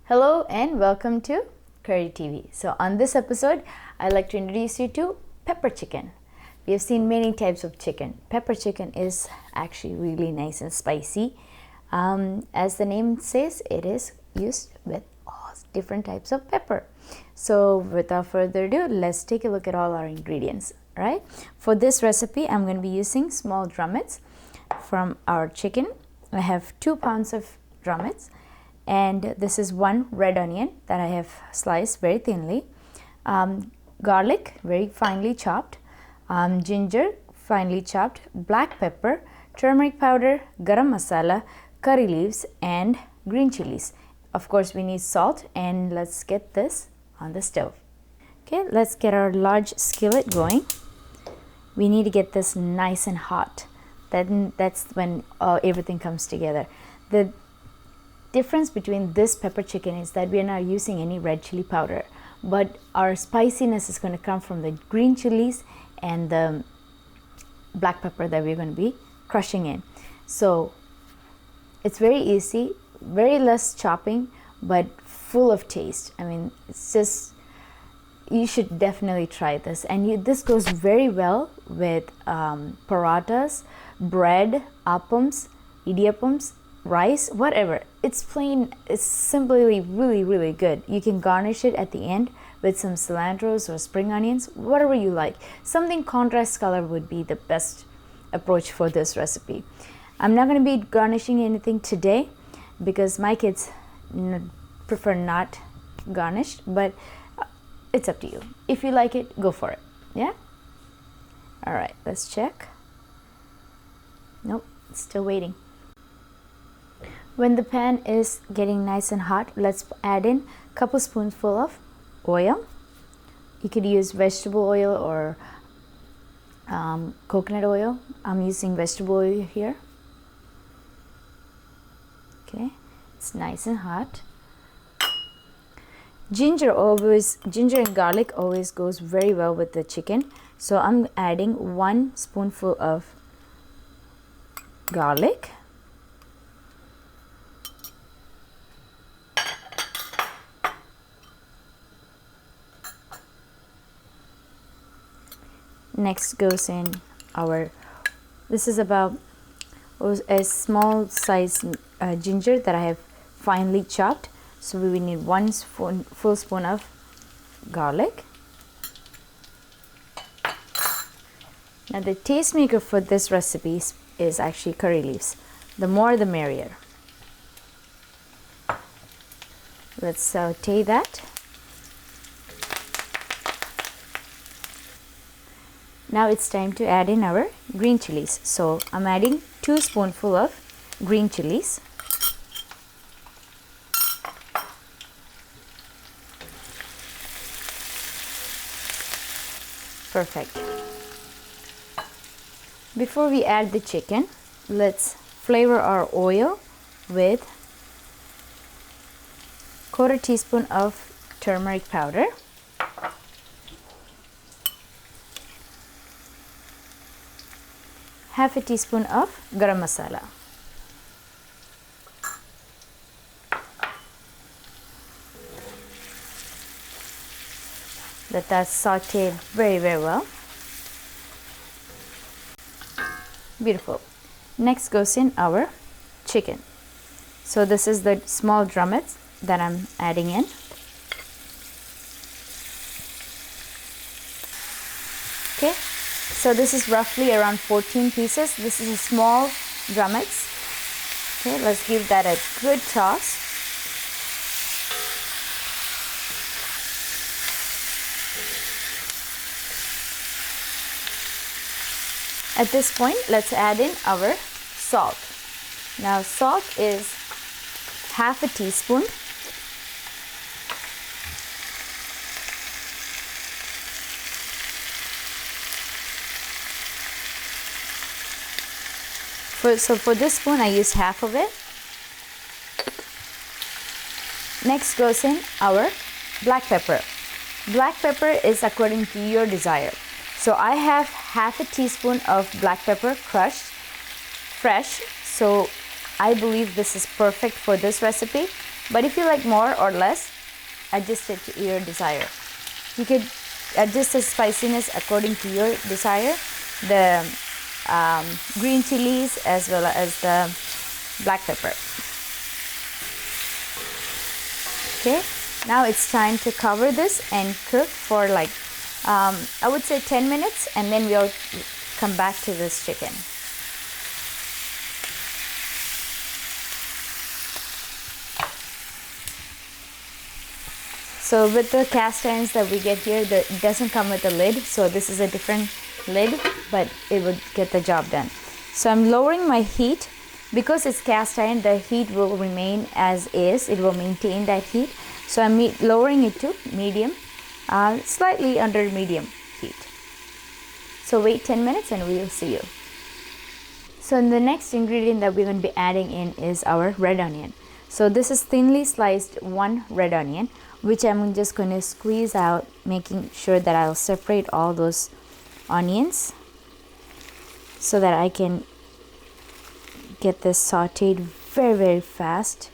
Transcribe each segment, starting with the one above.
Hello and welcome to Curry TV. So on this episode, I'd like to introduce you to pepper chicken. We have seen many types of chicken. Pepper chicken is actually really nice and spicy. As the name says, it is used with all different types of pepper. So without further ado, let's take a look at all our ingredients. Right? For this recipe, I'm going to be using small drumettes from our chicken. I have 2 pounds of drumettes. And this is 1 red onion that I have sliced very thinly, garlic very finely chopped, ginger finely chopped, black pepper, turmeric powder, garam masala, curry leaves, and green chilies. Of course, we need salt, and let's get this on the stove. Okay, let's get our large skillet going. We need to get this nice and hot. That's when everything comes together. The difference between this pepper chicken is that we are not using any red chili powder, but our spiciness is going to come from the green chilies and the black pepper that we're going to be crushing in. So it's very easy, very less chopping, but full of taste. I mean, it's just, you should definitely try this. And this goes very well with parathas, bread, appams, idiyappams, rice, whatever. It's plain, it's simply really good. You can garnish it at the end with some cilantros or spring onions, whatever you like. Something contrast color would be the best approach for this recipe. I'm not going to be garnishing anything today because my kids prefer not garnished, but it's up to you. If you like it, go for it. Yeah? All right, let's check. Nope, it's still waiting. When the pan is getting nice and hot, let's add in a couple spoonful of oil. You could use vegetable oil or coconut oil. I'm using vegetable oil here. Okay, it's nice and hot. Ginger and garlic always goes very well with the chicken. So I'm adding 1 spoonful of garlic. Next goes in this is about a small size ginger that I have finely chopped. So we need 1 full spoon of garlic. Now the taste maker for this recipe is actually curry leaves. The more the merrier. Let's saute that. Now it's time to add in our green chilies. So I'm adding 2 spoonfuls of green chilies. Perfect. Before we add the chicken, let's flavor our oil with 1/4 teaspoon of turmeric powder. Half a teaspoon of garam masala. That's sauteed very well. Beautiful. Next goes in our chicken. So this is the small drumettes that I'm adding in. Okay. So this is roughly around 14 pieces. This is a small drumettes. Okay, let's give that a good toss. At this point, let's add in our salt. Now salt is half a teaspoon. So for this spoon, I use half of it. Next goes in our black pepper. Black pepper is according to your desire. So I have half a teaspoon of black pepper crushed, fresh. So I believe this is perfect for this recipe. But if you like more or less, adjust it to your desire. You could adjust the spiciness according to your desire. The green chilies as well as the black pepper. Okay, now it's time to cover this and cook for like I would say 10 minutes, and then we'll come back to this chicken. So with the cast irons that we get here, it doesn't come with a lid, so this is a different lid, but it would get the job done. So I'm lowering my heat. Because it's cast iron, the heat will remain as is. It will maintain that heat. So I'm lowering it to medium, slightly under medium heat. So wait 10 minutes and we will see you. So the next ingredient that we're going to be adding in is our red onion. So this is thinly sliced one red onion, which I'm just going to squeeze out, making sure that I'll separate all those onions so that I can get this sauteed very, very fast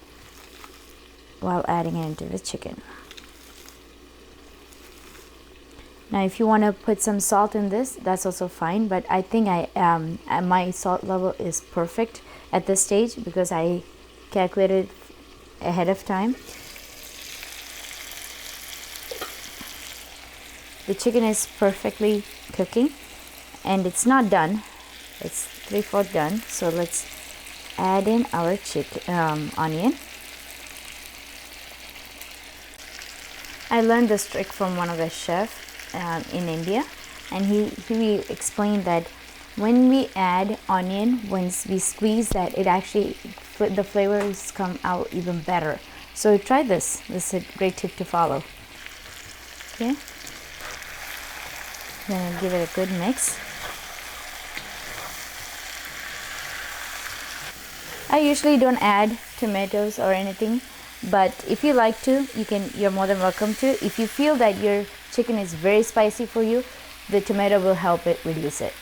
while adding it into the chicken. Now if you want to put some salt in this, that's also fine, but I think my salt level is perfect at this stage because I calculated ahead of time. The chicken is perfectly cooking and it's not done, it's 3/4 done. So let's add in our onion. I learned this trick from one of the chefs in India, and he explained that when we add onion, once we squeeze that, it actually the flavors come out even better. So try this. This is a great tip to follow. Okay, then give it a good mix. I usually don't add tomatoes or anything, but if you like to, you're more than welcome to. If you feel that your chicken is very spicy for you, the tomato will help it reduce it.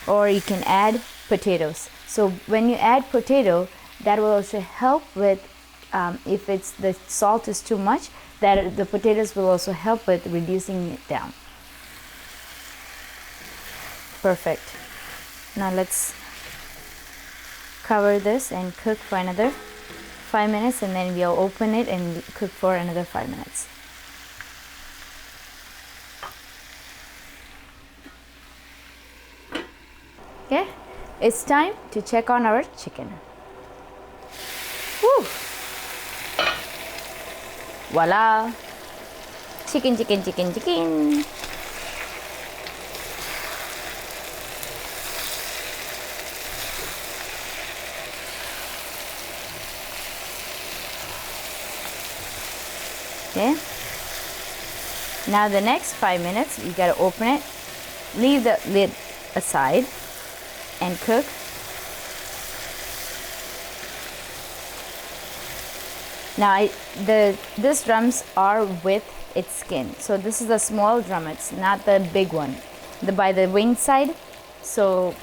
Or you can add potatoes. So when you add potato, that will also help with if the salt is too much, that the potatoes will also help with reducing it down. Perfect. Now let's cover this and cook for another 5 minutes, and then we'll open it and cook for another 5 minutes. Okay, it's time to check on our chicken. Woo! Voila! Chicken, chicken, chicken, chicken. Okay, now the next 5 minutes you got to open it, leave the lid aside and cook. Now these drums are with its skin, so this is the small drumettes, not the big one, by the wing side, so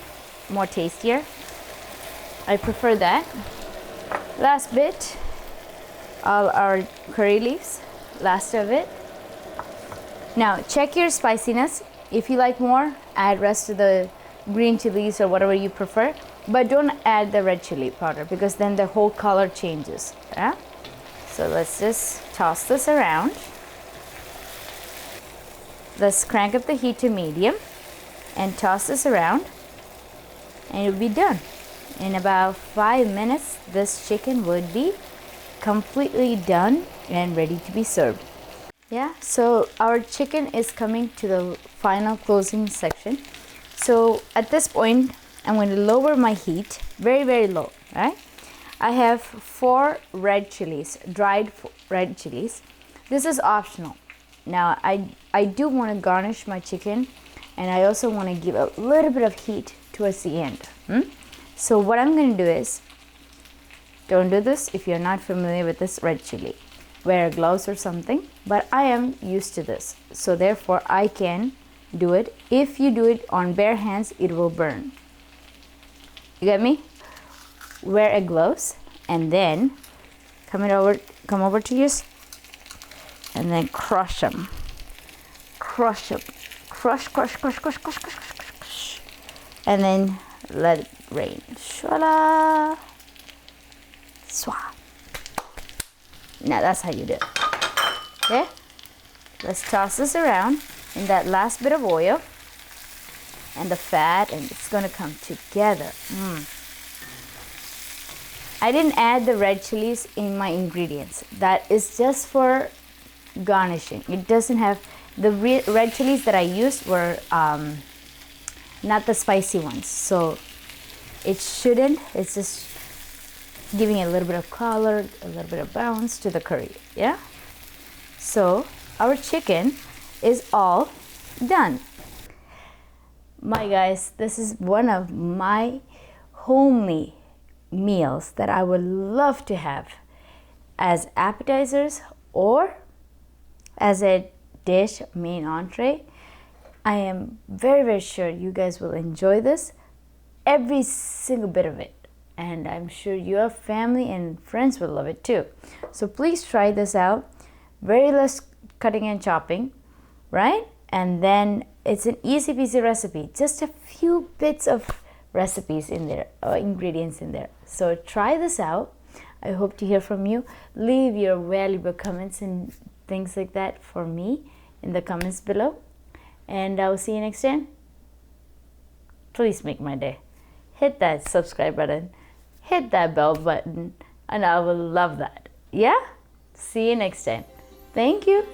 more tastier. I prefer that. Last bit, all our curry leaves, last of it. Now check your spiciness. If you like more, add rest of the green chilies or whatever you prefer, but don't add the red chili powder because then the whole color changes. Yeah? So let's just toss this around. Let's crank up the heat to medium and toss this around, and it'll be done. In about 5 minutes, this chicken would be completely done and ready to be served. Yeah, so our chicken is coming to the final closing section. So at this point, I'm going to lower my heat very, very low, right? I have 4 red chilies, dried red chilies. This is optional. Now I do want to garnish my chicken, and I also want to give a little bit of heat towards the end. So what I'm going to do is, don't do this if you're not familiar with this red chili. Wear gloves or something, but I am used to this, so therefore I can do it. If you do it on bare hands, it will burn. You get me? Wear a gloves and then come over to yours, and then crush them. Crush them. Crush. And then let it rain. Shwala. Swa. Now that's how you do it. Okay? Let's toss this around in that last bit of oil and the fat, and it's gonna come together. I didn't add the red chilies in my ingredients. That is just for garnishing. It doesn't have, the red chilies that I used were not the spicy ones, so it shouldn't. It's just giving it a little bit of color, a little bit of bounce to the curry. Yeah, so our chicken is all done. My guys, this is one of my homely meals that I would love to have as appetizers or as a dish, main entree. I am very, very sure you guys will enjoy this, every single bit of it, and I'm sure your family and friends will love it too. So please try this out. Very less cutting and chopping, right? And then it's an easy peasy recipe, just a few bits of recipes in there, ingredients in there. So try this out. I hope to hear from you. Leave your valuable comments and things like that for me in the comments below, and I will see you next time. Please make my day. Hit that subscribe button, hit that bell button, and I will love that. Yeah, see you next time. Thank you.